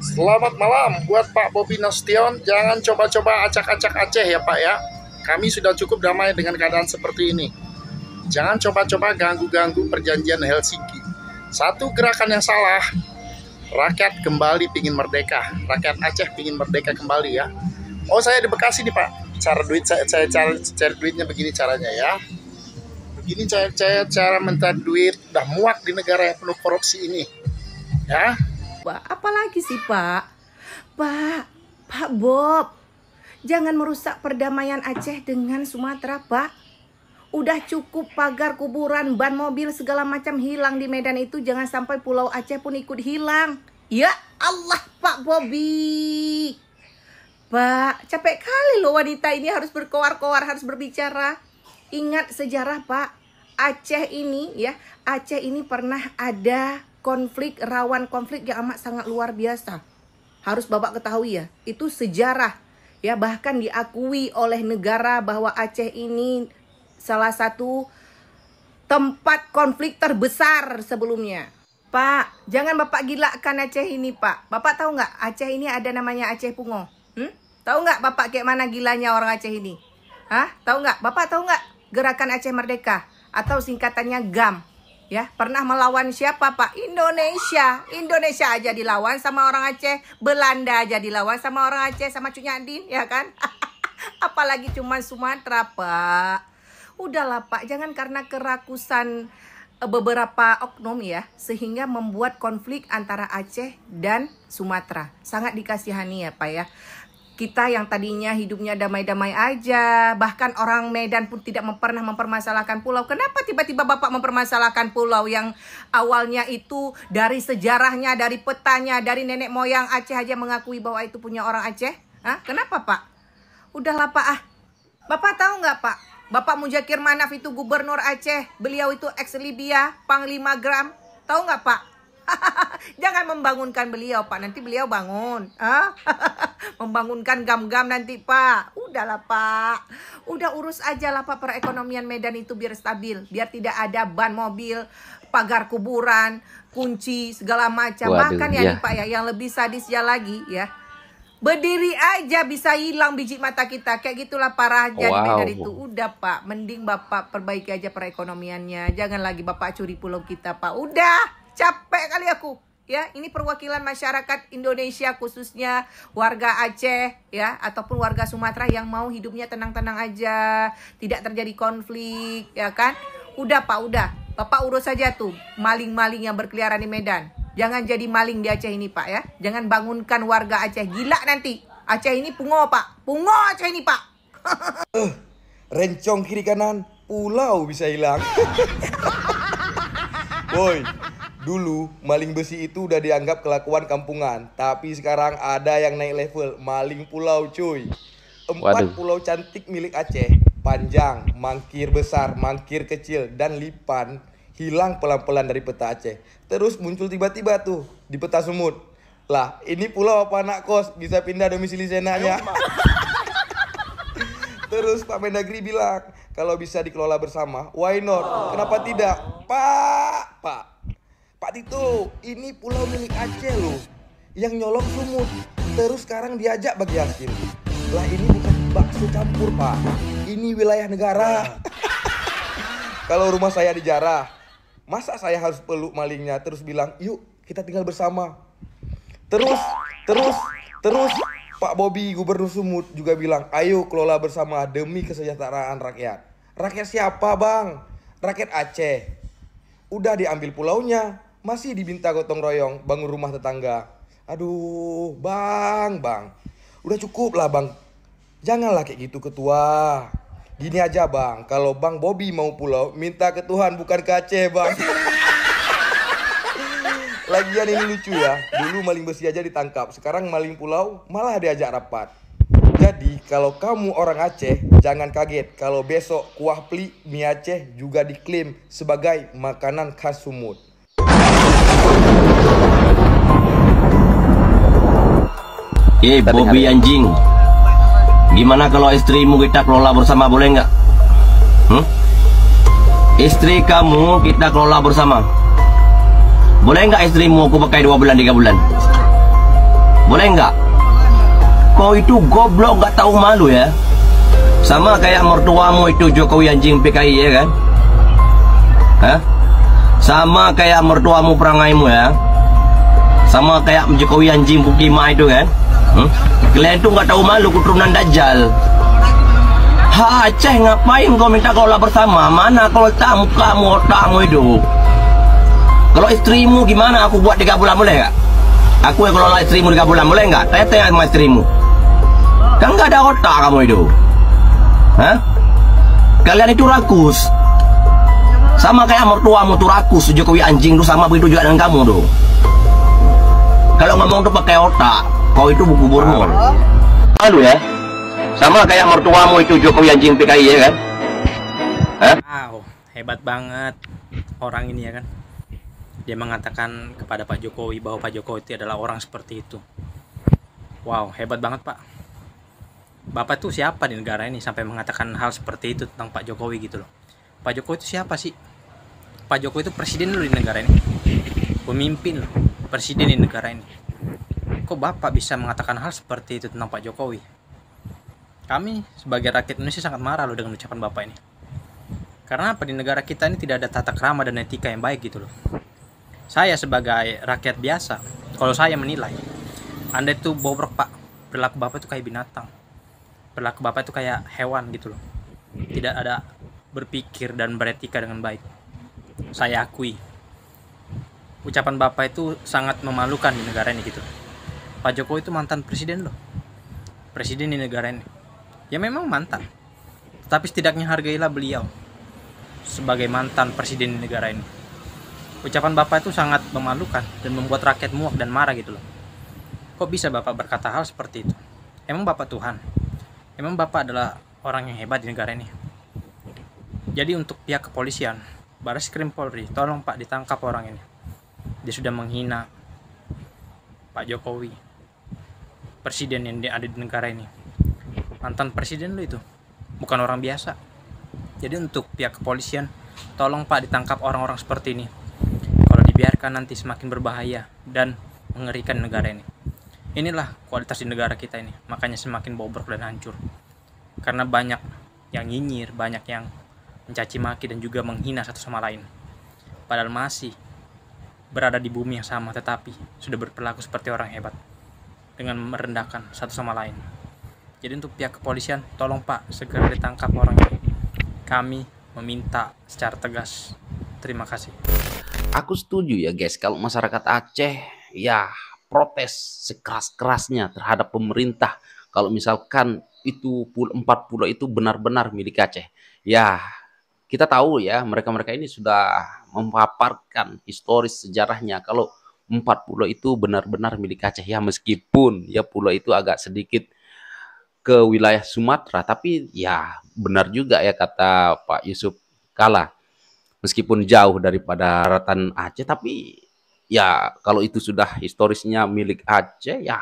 Selamat malam buat Pak Bobi Nasution. Jangan coba-coba acak-acak Aceh ya Pak ya. Kami sudah cukup damai dengan keadaan seperti ini. Jangan coba-coba ganggu-ganggu perjanjian Helsinki. Satu gerakan yang salah, rakyat kembali pingin merdeka. Rakyat Aceh pingin merdeka kembali ya. Oh, saya di Bekasi nih Pak. Saya cari duitnya begini caranya ya. Begini cara minta duit. Udah muak di negara yang penuh korupsi ini. Ya. Pak, apalagi sih Pak? Pak Bob, jangan merusak perdamaian Aceh dengan Sumatera Pak. Udah cukup pagar kuburan, ban mobil segala macam hilang di Medan itu. Jangan sampai Pulau Aceh pun ikut hilang. Ya Allah Pak Bobi. Pak, capek kali loh wanita ini harus berkoar-koar, harus berbicara. Ingat sejarah Pak, Aceh ini ya, Aceh ini pernah ada konflik, rawan konflik yang amat sangat luar biasa. Harus Bapak ketahui ya, itu sejarah ya, bahkan diakui oleh negara bahwa Aceh ini salah satu tempat konflik terbesar sebelumnya. Pak, jangan Bapak gilakan Aceh ini Pak. Bapak tahu nggak Aceh ini ada namanya Aceh Pungo? Tahu nggak Bapak kayak mana gilanya orang Aceh ini? Hah? Tahu nggak? Bapak tahu nggak Gerakan Aceh Merdeka atau singkatannya GAM? Ya, pernah melawan siapa Pak? Indonesia. Indonesia aja dilawan sama orang Aceh. Belanda aja dilawan sama orang Aceh, sama Cunyadin, ya kan? Apalagi cuma Sumatera Pak. Udahlah Pak, jangan karena kerakusan beberapa oknum ya, sehingga membuat konflik antara Aceh dan Sumatera. Sangat dikasihani ya Pak ya. Kita yang tadinya hidupnya damai-damai aja, bahkan orang Medan pun tidak pernah mempermasalahkan pulau. Kenapa tiba-tiba Bapak mempermasalahkan pulau yang awalnya itu dari sejarahnya, dari petanya, dari nenek moyang Aceh aja mengakui bahwa itu punya orang Aceh? Hah? Kenapa Pak? Udahlah Pak Bapak tahu nggak Pak? Bapak Muzakir Manaf itu gubernur Aceh. Beliau itu ex-Libya, Panglima Gram. Tahu nggak Pak? Jangan membangunkan beliau Pak, nanti beliau bangun. Membangunkan gam-gam nanti Pak. Udahlah Pak, udah urus aja lah Pak perekonomian Medan itu biar stabil, biar tidak ada ban mobil, pagar kuburan, kunci segala macam. Bahkan ya nih Pak ya, yang lebih sadisnya lagi ya, berdiri aja bisa hilang biji mata kita. Kayak gitulah para raja di Medan itu. Udah Pak, mending Bapak perbaiki aja perekonomiannya. Jangan lagi Bapak curi pulau kita Pak. Udah, capek kali aku. Ya, ini perwakilan masyarakat Indonesia khususnya warga Aceh ya, ataupun warga Sumatera yang mau hidupnya tenang-tenang aja, tidak terjadi konflik, ya kan? Udah Pak, udah. Bapak urus saja tuh maling-maling yang berkeliaran di Medan. Jangan jadi maling di Aceh ini Pak ya. Jangan bangunkan warga Aceh, gila nanti. Aceh ini pungo Pak. Pungo Aceh ini Pak. Rencong kiri kanan, pulau bisa hilang. Woi, dulu maling besi itu udah dianggap kelakuan kampungan. Tapi sekarang ada yang naik level, maling pulau cuy. 4 pulau cantik milik Aceh, Panjang, Mangkir Besar, Mangkir Kecil, dan Lipan, hilang pelan-pelan dari peta Aceh. Terus muncul tiba-tiba tuh di peta Sumut. Lah, ini pulau apa anak kos? Bisa pindah domisili senanya. Terus Pak Mendagri bilang, kalau bisa dikelola bersama, why not? Kenapa tidak? Pak Tito, ini pulau milik Aceh loh. Yang nyolong Sumut. Terus sekarang diajak bagi hasil. Lah, ini bukan bakso campur Pak. Ini wilayah negara. Kalau rumah saya dijarah, masa saya harus peluk malingnya terus bilang, yuk kita tinggal bersama. Terus Pak Bobi Gubernur Sumut juga bilang, ayo kelola bersama demi kesejahteraan rakyat. Rakyat siapa Bang? Rakyat Aceh. Udah diambil pulaunya, masih diminta gotong royong bangun rumah tetangga. Aduh Bang, udah cukup lah Bang. Janganlah kayak gitu ketua. Gini aja Bang, kalau Bang Bobi mau pulau, minta ke Tuhan bukan ke Aceh Bang. Lagian ini lucu ya, dulu maling besi aja ditangkap, sekarang maling pulau malah diajak rapat. Jadi kalau kamu orang Aceh, jangan kaget kalau besok kuah pli mie Aceh juga diklaim sebagai makanan khas Sumut. Bobi anjing, gimana kalau istrimu kita kelola bersama, boleh nggak? Istri kamu kita kelola bersama. Boleh nggak istrimu aku pakai 2 bulan 3 bulan? Boleh nggak? Kau itu goblok nggak tahu malu ya. Sama kayak mertuamu itu Jokowi anjing PKI ya kan? Hah? Sama kayak mertuamu perangaimu ya. Sama kayak Jokowi anjing Bukima itu kan? Kalian itu nggak tahu malu keturunan Dajjal. Ha, Aceh ngapain kau minta kelola bersama? Mana kalau tak mukamu, otakmu itu? Kalau istrimu gimana? Aku buat 3 bulan boleh nggak? Aku yang kelola istrimu 3 bulan boleh nggak? Tanya sama istrimu. Kan nggak ada otak kamu itu. Hah? Kalian itu rakus. Sama kayak mertuamu tuh rakus. Jokowi anjing tuh sama begitu juga dengan kamu tuh. Kalau ngomong tuh pakai otak. Kau itu buku burung. Malu ya? Sama kayak mertuamu itu Jokowi anjing PKI ya kan? Hah? Wow, hebat banget orang ini ya kan. Dia mengatakan kepada Pak Jokowi bahwa Pak Jokowi itu adalah orang seperti itu. Wow, hebat banget Pak. Bapak tuh siapa di negara ini sampai mengatakan hal seperti itu tentang Pak Jokowi gitu loh. Pak Jokowi itu siapa sih? Pak Jokowi itu presiden loh di negara ini. Pemimpin loh, presiden di negara ini. Kok Bapak bisa mengatakan hal seperti itu tentang Pak Jokowi? Kami sebagai rakyat Indonesia sangat marah loh dengan ucapan Bapak ini. Karena apa? Di negara kita ini tidak ada tata krama dan etika yang baik gitu loh. Saya sebagai rakyat biasa, kalau saya menilai, Anda itu bobrok Pak. Perilaku Bapak itu kayak binatang. Perilaku Bapak itu kayak hewan gitu loh. Tidak ada berpikir dan beretika dengan baik. Saya akui. Ucapan Bapak itu sangat memalukan di negara ini gitu loh. Pak Jokowi itu mantan presiden loh. Presiden di negara ini. Ya memang mantan, tapi setidaknya hargailah beliau sebagai mantan presiden di negara ini. Ucapan Bapak itu sangat memalukan dan membuat rakyat muak dan marah gitu loh. Kok bisa Bapak berkata hal seperti itu? Emang Bapak Tuhan? Emang Bapak adalah orang yang hebat di negara ini? Jadi untuk pihak kepolisian, Bareskrim Polri, tolong Pak ditangkap orang ini. Dia sudah menghina Pak Jokowi, presiden yang ada di negara ini. Mantan presiden lo itu, bukan orang biasa. Jadi untuk pihak kepolisian, tolong Pak ditangkap orang-orang seperti ini. Kalau dibiarkan nanti semakin berbahaya dan mengerikan negara ini. Inilah kualitas di negara kita ini, makanya semakin bobrok dan hancur. Karena banyak yang nyinyir, banyak yang mencaci maki dan juga menghina satu sama lain. Padahal masih berada di bumi yang sama, tetapi sudah berperilaku seperti orang hebat dengan merendahkan satu sama lain. Jadi untuk pihak kepolisian, tolong Pak segera ditangkap orang ini. Kami meminta secara tegas. Terima kasih. Aku setuju ya guys, kalau masyarakat Aceh ya protes sekeras-kerasnya terhadap pemerintah. Kalau misalkan itu 4 pulau itu benar-benar milik Aceh. Ya, kita tahu ya mereka-mereka ini sudah memaparkan historis sejarahnya kalau 4 pulau itu benar-benar milik Aceh ya, meskipun ya pulau itu agak sedikit ke wilayah Sumatera, tapi ya benar juga ya kata Pak Yusuf Kala, meskipun jauh daripada daratan Aceh, tapi ya kalau itu sudah historisnya milik Aceh ya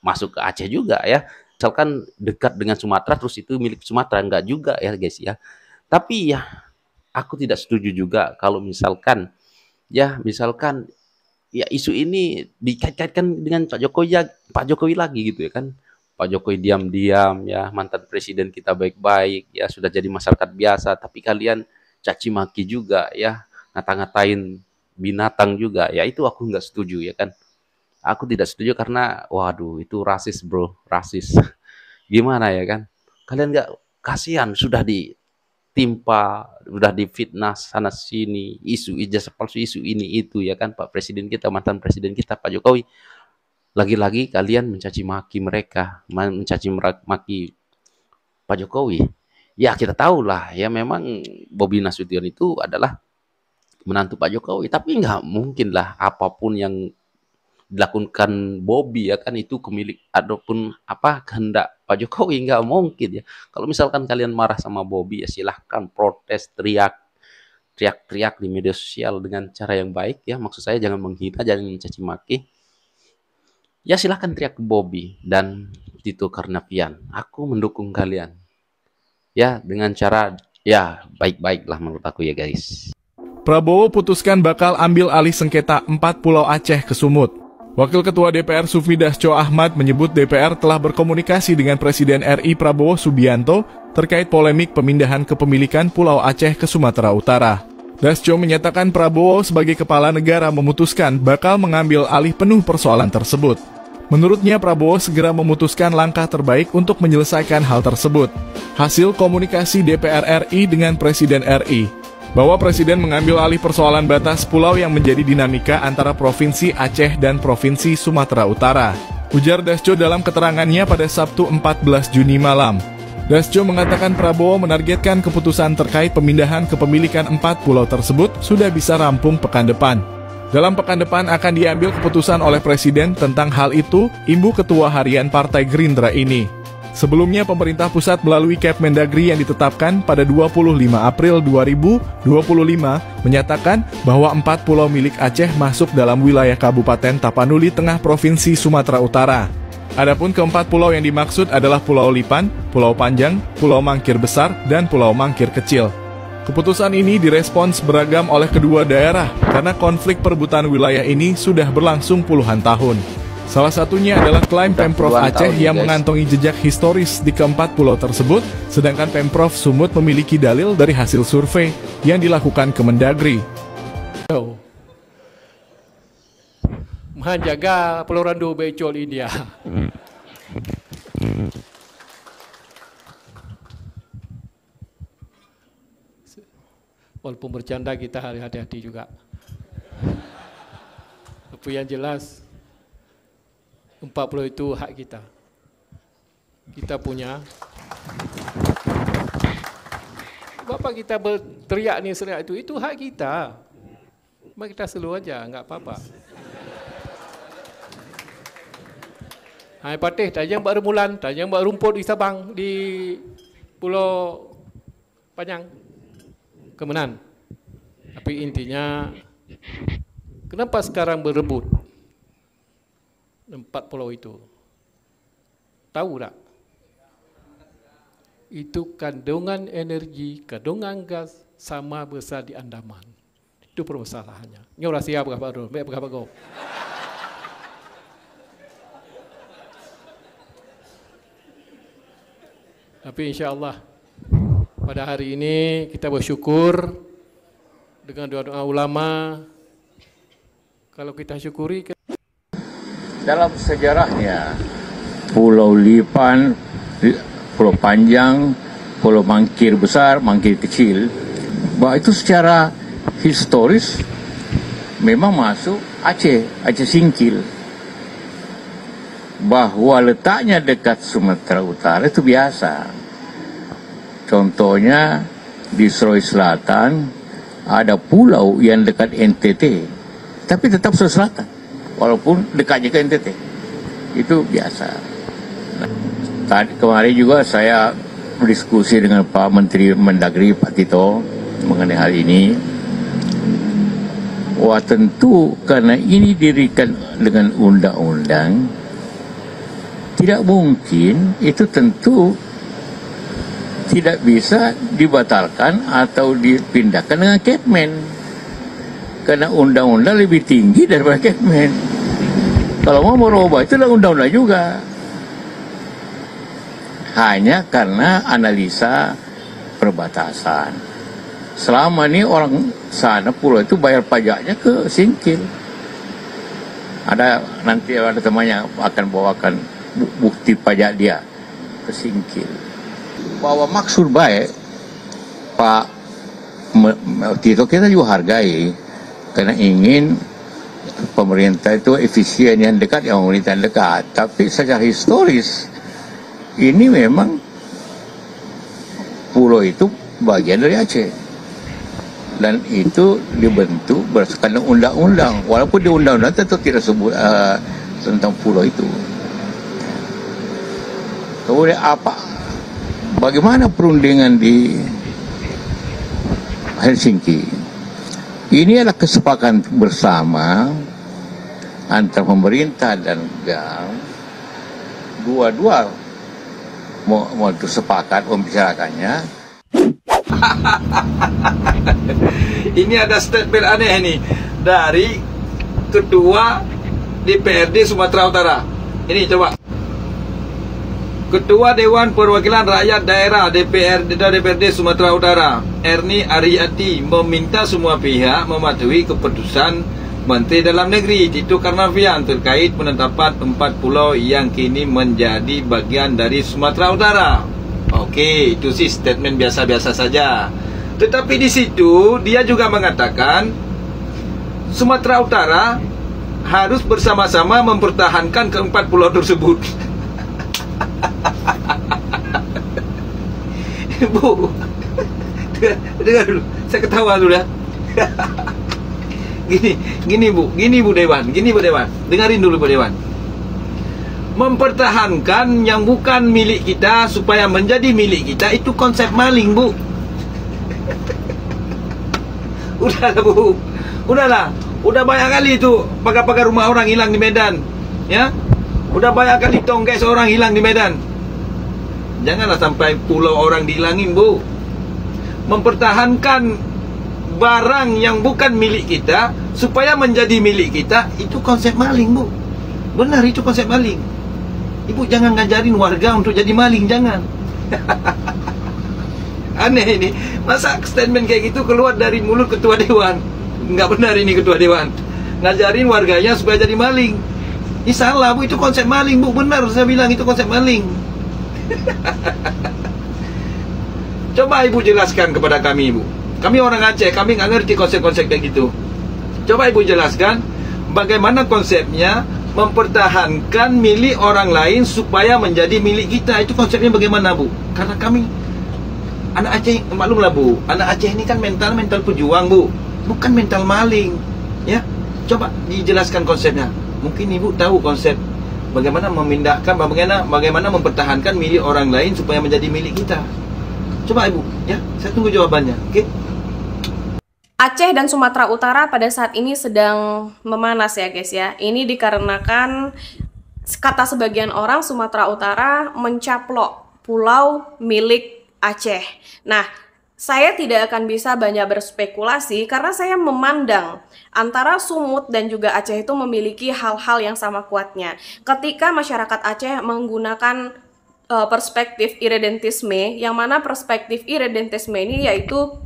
masuk ke Aceh juga ya. Misalkan dekat dengan Sumatera terus itu milik Sumatera, enggak juga ya guys ya. Tapi ya aku tidak setuju juga kalau misalkan ya isu ini dikait-kaitkan dengan Pak Jokowi lagi gitu ya kan. Pak Jokowi diam-diam ya, mantan presiden kita baik-baik ya, sudah jadi masyarakat biasa, tapi kalian caci maki juga ya, ngata-ngatain binatang juga ya, itu aku nggak setuju ya kan. Aku tidak setuju karena waduh itu rasis bro, rasis. Gimana ya kan, kalian nggak kasihan sudah ditimpa, sudah difitnah sana sini, isu ijazah palsu, isu ini itu ya kan, Pak presiden kita, mantan presiden kita Pak Jokowi. Lagi-lagi kalian mencaci maki mereka, mencaci maki Pak Jokowi. Ya kita tahu lah ya, memang Bobi Nasution itu adalah menantu Pak Jokowi, tapi nggak mungkin lah apapun yang dilakukan Bobi ya kan itu kemilik ataupun apa kehendak Pak Jokowi, nggak mungkin ya. Kalau misalkan kalian marah sama Bobi ya silahkan protes, teriak-teriak di media sosial dengan cara yang baik ya, maksud saya jangan menghina, jangan mencaci maki. Ya silahkan teriak ke Bobi dan Tito Karnavian. Aku mendukung kalian. Ya dengan cara ya baik-baik lah menurut aku ya guys. Prabowo putuskan bakal ambil alih sengketa 4 Pulau Aceh ke Sumut. Wakil Ketua DPR Sufmi Dasko Ahmad menyebut DPR telah berkomunikasi dengan Presiden RI Prabowo Subianto terkait polemik pemindahan kepemilikan Pulau Aceh ke Sumatera Utara. Dasko menyatakan Prabowo sebagai kepala negara memutuskan bakal mengambil alih penuh persoalan tersebut. Menurutnya Prabowo segera memutuskan langkah terbaik untuk menyelesaikan hal tersebut. Hasil komunikasi DPR RI dengan Presiden RI bahwa Presiden mengambil alih persoalan batas pulau yang menjadi dinamika antara Provinsi Aceh dan Provinsi Sumatera Utara. Ujar Dasko dalam keterangannya pada Sabtu 14 Juni malam. Dasko mengatakan Prabowo menargetkan keputusan terkait pemindahan kepemilikan 4 pulau tersebut sudah bisa rampung pekan depan. Dalam pekan depan akan diambil keputusan oleh Presiden tentang hal itu, imbu Ketua Harian Partai Gerindra ini. Sebelumnya pemerintah pusat melalui Kepmendagri yang ditetapkan pada 25 April 2025 menyatakan bahwa 4 pulau milik Aceh masuk dalam wilayah Kabupaten Tapanuli Tengah Provinsi Sumatera Utara. Adapun keempat pulau yang dimaksud adalah Pulau Lipan, Pulau Panjang, Pulau Mangkir Besar, dan Pulau Mangkir Kecil. Keputusan ini direspons beragam oleh kedua daerah karena konflik perebutan wilayah ini sudah berlangsung puluhan tahun. Salah satunya adalah klaim Pemprov Aceh yang mengantongi jejak historis di keempat pulau tersebut, sedangkan Pemprov Sumut memiliki dalil dari hasil survei yang dilakukan Kemendagri. Menjaga Pulau Randu Becol India. Walaupun bercanda kita harus hati-hati juga. Tapi yang jelas 40 itu hak kita. Kita punya. Bapak kita berteriak ni seriak itu hak kita. Maka kita slow aja, enggak apa-apa. Hai patih, tajam buat remulan, tajam buat rumput di Sabang, di Pulau Panjang. Kemenan. Tapi intinya, kenapa sekarang berebut 4 pulau itu? Tahu tak? Itu kandungan energi, kandungan gas sama besar di Andaman. Itu permasalahannya. Ini orang siap berapa baru? Tapi insya-Allah pada hari ini kita bersyukur dengan doa-doa ulama. Kalau kita syukuri. Dalam sejarahnya, Pulau Lipan, Pulau Panjang, Pulau Mangkir Besar, Mangkir Kecil, bahwa itu secara historis memang masuk Aceh, Aceh Singkil. Bahwa letaknya dekat Sumatera Utara itu biasa. Contohnya di Sulawesi Selatan ada pulau yang dekat NTT, tapi tetap Sulawesi Selatan. Walaupun dekatnya ke NTT, itu biasa. Tadi kemarin juga saya berdiskusi dengan Pak Menteri Mendagri Pak Tito mengenai hal ini. Wah tentu karena ini didirikan dengan undang-undang, tidak mungkin itu tentu tidak bisa dibatalkan atau dipindahkan dengan Kepmen. Karena undang-undang lebih tinggi daripada Kepmen. Kalau mau merubah itu undang-undang juga. Hanya karena analisa perbatasan. Selama ini orang sana pulau itu bayar pajaknya ke Singkil. Nanti ada temannya akan bawakan bukti pajak dia ke Singkil. Bahwa maksud baik Pak Tito kita juga hargai. Karena ingin pemerintah itu efisien yang dekat, yang pemerintah yang dekat. Tapi secara historis, ini memang pulau itu bagian dari Aceh. Dan itu dibentuk berdasarkan undang-undang. Walaupun di undang-undang tentu tidak sebut tentang pulau itu. Kemudian bagaimana perundingan di Helsinki? Ini adalah kesepakatan bersama antara pemerintah dan GAM. Dua-dua mau sepakat membicarakannya. Ini ada statement aneh nih dari Ketua DPRD Sumatera Utara. Ini coba. Ketua Dewan Perwakilan Rakyat Daerah DPRD Sumatera Utara, Erni Ariati, meminta semua pihak mematuhi keputusan Menteri Dalam Negeri Tito Karnavian terkait penetapan 4 pulau yang kini menjadi bagian dari Sumatera Utara. Oke, itu sih statement biasa-biasa saja. Tetapi di situ dia juga mengatakan Sumatera Utara harus bersama-sama mempertahankan keempat pulau tersebut. Bu, dengar dulu, saya ketawa dulu ya. Gini Bu Dewan, dengarin dulu Bu Dewan. Mempertahankan yang bukan milik kita supaya menjadi milik kita, itu konsep maling, Bu. Udahlah Bu, udahlah. Udah banyak kali itu pagar-pagar rumah orang hilang di Medan, ya. Udah banyak kali tongkes orang hilang di Medan. Janganlah sampai pulau orang dihilangin, Bu. Mempertahankan barang yang bukan milik kita supaya menjadi milik kita, itu konsep maling, Bu. Benar, itu konsep maling. Ibu jangan ngajarin warga untuk jadi maling, jangan. Aneh ini. Masa statement kayak gitu keluar dari mulut Ketua Dewan? Nggak benar ini Ketua Dewan. Ngajarin warganya supaya jadi maling. Ini salah, Bu. Itu konsep maling, Bu. Benar, saya bilang itu konsep maling. Coba Ibu jelaskan kepada kami, Ibu. Kami orang Aceh, kami nggak ngerti konsep-konsep kayak gitu. Coba Ibu jelaskan bagaimana konsepnya mempertahankan milik orang lain supaya menjadi milik kita. Itu konsepnya bagaimana, Bu? Karena kami anak Aceh, maklumlah Bu, anak Aceh ini kan mental pejuang, Bu, bukan mental maling, ya. Coba dijelaskan konsepnya. Mungkin Ibu tahu konsep bagaimana memindahkan, bagaimana mempertahankan milik orang lain supaya menjadi milik kita. Coba Ibu, ya, saya tunggu jawabannya, oke? Aceh dan Sumatera Utara pada saat ini sedang memanas ya guys ya. Ini dikarenakan kata sebagian orang Sumatera Utara mencaplok pulau milik Aceh. Nah, saya tidak akan bisa banyak berspekulasi karena saya memandang antara Sumut dan juga Aceh itu memiliki hal-hal yang sama kuatnya. Ketika masyarakat Aceh menggunakan perspektif irredentisme, yang mana perspektif irredentisme ini yaitu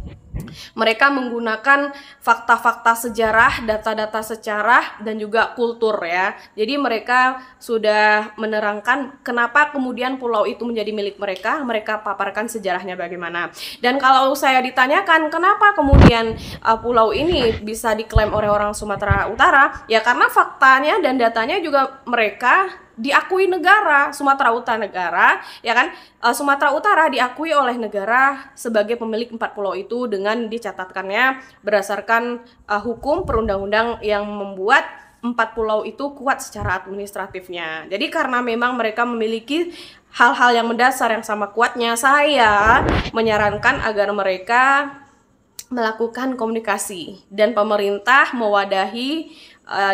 mereka menggunakan fakta-fakta sejarah, data-data sejarah, dan juga kultur ya. Jadi mereka sudah menerangkan kenapa kemudian pulau itu menjadi milik mereka, mereka paparkan sejarahnya bagaimana. Dan kalau saya ditanyakan kenapa kemudian pulau ini bisa diklaim oleh orang Sumatera Utara, ya karena faktanya dan datanya juga mereka diakui negara Sumatera Utara negara, ya kan? Sumatera Utara diakui oleh negara sebagai pemilik 4 pulau itu dengan dicatatkannya berdasarkan hukum perundang-undang yang membuat 4 pulau itu kuat secara administratifnya. Jadi karena memang mereka memiliki hal-hal yang mendasar yang sama kuatnya, saya menyarankan agar mereka melakukan komunikasi dan pemerintah mewadahi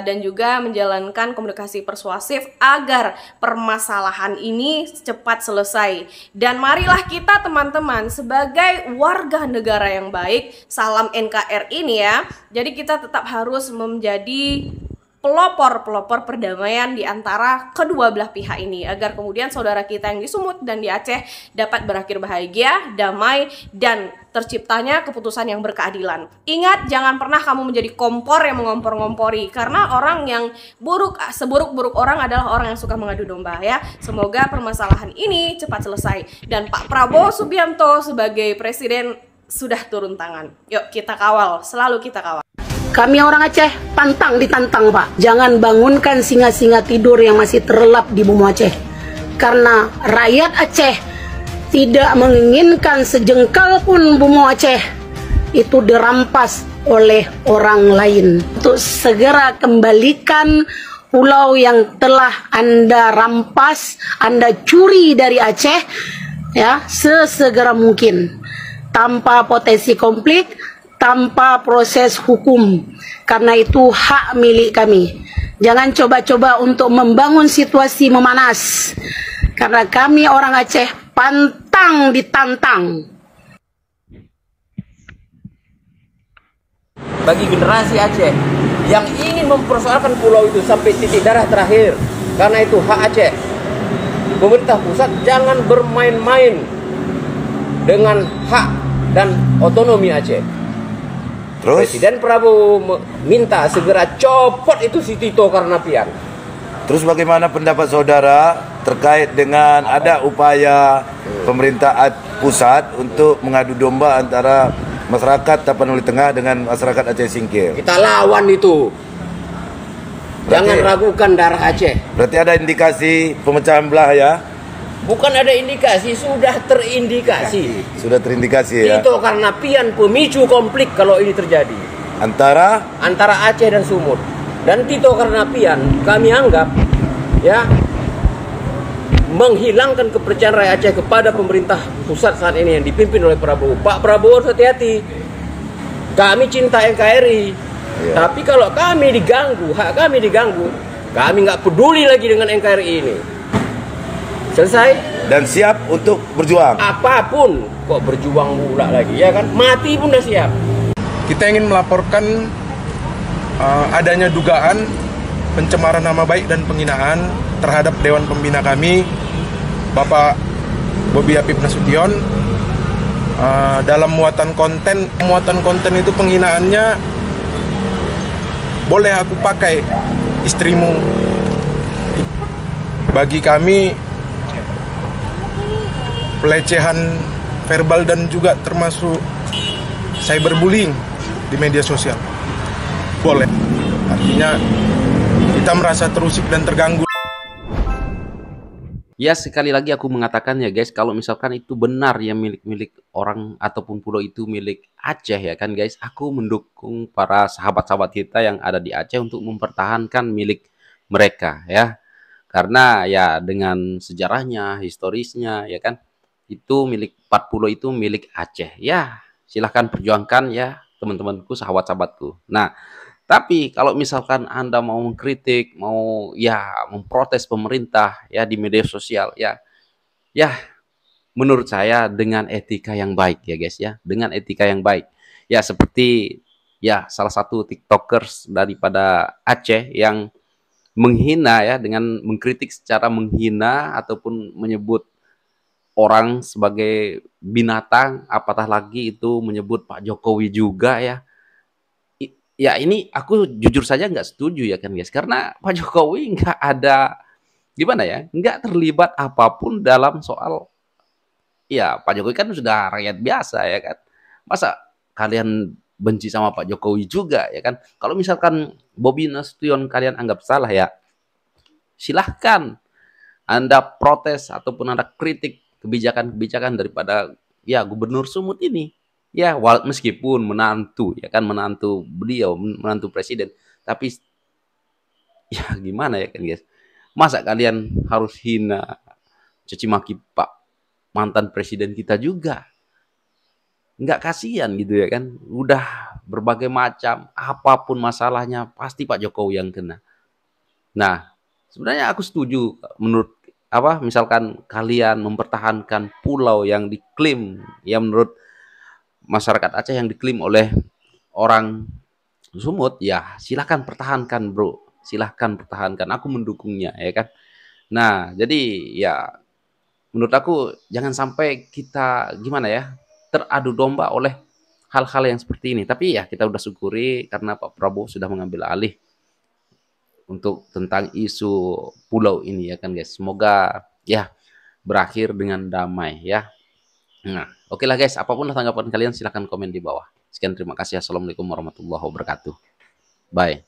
dan juga menjalankan komunikasi persuasif agar permasalahan ini cepat selesai. Dan marilah kita teman-teman sebagai warga negara yang baik, salam NKRI ini ya. Jadi kita tetap harus menjadi pelopor perdamaian di antara kedua belah pihak ini agar kemudian saudara kita yang di Sumut dan di Aceh dapat berakhir bahagia, damai, dan terciptanya keputusan yang berkeadilan. Ingat, jangan pernah kamu menjadi kompor yang mengompor-ngompori, karena orang yang buruk, seburuk-buruk orang adalah orang yang suka mengadu domba ya. Semoga permasalahan ini cepat selesai dan Pak Prabowo Subianto sebagai presiden sudah turun tangan. Yuk kita kawal, selalu kita kawal. Kami orang Aceh pantang ditantang, Pak. Jangan bangunkan singa-singa tidur yang masih terlelap di bumi Aceh. Karena rakyat Aceh tidak menginginkan sejengkal pun bumi Aceh itu dirampas oleh orang lain. Untuk segera kembalikan pulau yang telah Anda rampas, Anda curi dari Aceh, ya, sesegera mungkin. Tanpa potensi konflik, tanpa proses hukum, karena itu hak milik kami. Jangan coba-coba untuk membangun situasi memanas, karena kami orang Aceh pantang ditantang. Bagi generasi Aceh, yang ingin mempersoalkan pulau itu sampai titik darah terakhir, karena itu hak Aceh. Pemerintah pusat jangan bermain-main dengan hak dan otonomi Aceh. Terus? Presiden Prabowo minta segera copot itu si Tito Karnavian. Terus bagaimana pendapat saudara terkait dengan ada upaya pemerintah pusat untuk mengadu domba antara masyarakat Tapanuli Tengah dengan masyarakat Aceh Singkil? Kita lawan itu. Jangan ragukan darah Aceh. Berarti ada indikasi pemecahan belah ya? Bukan ada indikasi, sudah terindikasi. Sudah terindikasi ya? Tito Karnavian pemicu konflik kalau ini terjadi. Antara Aceh dan Sumut. Dan Tito Karnavian kami anggap ya menghilangkan kepercayaan rakyat Aceh kepada pemerintah pusat saat ini yang dipimpin oleh Prabowo. Pak Prabowo harus hati-hati. Kami cinta NKRI, tapi kalau kami diganggu, hak kami diganggu, kami nggak peduli lagi dengan NKRI ini. Selesai? Dan siap untuk berjuang. Apapun, kok berjuang pula lagi, ya kan? Mati pun udah siap. Kita ingin melaporkan adanya dugaan pencemaran nama baik dan penghinaan terhadap Dewan Pembina kami, Bapak Bobi Apip Nasution, dalam muatan konten itu penghinaannya boleh aku pakai istrimu. Bagi kami pelecehan verbal dan juga termasuk cyberbullying di media sosial boleh, artinya kita merasa terusik dan terganggu. Ya, sekali lagi aku mengatakan ya guys, kalau misalkan itu benar ya milik orang ataupun pulau itu milik Aceh ya kan guys, aku mendukung para sahabat-sahabat kita yang ada di Aceh untuk mempertahankan milik mereka ya. Karena ya dengan sejarahnya, historisnya ya kan, itu milik 4 pulau itu milik Aceh. Ya, silahkan perjuangkan ya teman-temanku, sahabat-sahabatku. Nah, tapi kalau misalkan Anda mau mengkritik, mau ya memprotes pemerintah ya di media sosial ya menurut saya dengan etika yang baik ya guys ya, dengan etika yang baik. Ya seperti ya salah satu TikTokers daripada Aceh yang menghina ya, dengan mengkritik secara menghina ataupun menyebut orang sebagai binatang, apatah lagi itu menyebut Pak Jokowi juga ya. Ya ini aku jujur saja nggak setuju ya kan guys, karena Pak Jokowi nggak ada gimana ya, nggak terlibat apapun dalam soal ya Pak Jokowi kan sudah rakyat biasa ya kan, masa kalian benci sama Pak Jokowi juga ya kan? Kalau misalkan Bobi Nasution kalian anggap salah ya silahkan Anda protes ataupun Anda kritik kebijakan-kebijakan daripada ya Gubernur Sumut ini. Ya, meskipun menantu, ya kan, menantu beliau, menantu presiden, tapi ya gimana ya kan guys, masa kalian harus hina, caci maki Pak mantan presiden kita juga, nggak kasihan gitu ya kan, udah berbagai macam, apapun masalahnya pasti Pak Jokowi yang kena. Nah, sebenarnya aku setuju menurut misalkan kalian mempertahankan pulau yang diklaim ya menurut masyarakat Aceh yang diklaim oleh orang Sumut, ya silahkan pertahankan bro, silahkan pertahankan, aku mendukungnya ya kan. Nah jadi ya menurut aku jangan sampai kita gimana ya teradu domba oleh hal-hal yang seperti ini. Tapi ya kita udah syukuri karena Pak Prabowo sudah mengambil alih untuk tentang isu pulau ini ya kan guys. Semoga ya berakhir dengan damai ya. Nah, oke lah guys, apapun tanggapan kalian silahkan komen di bawah. Sekian, terima kasih. Assalamualaikum warahmatullahi wabarakatuh. Bye.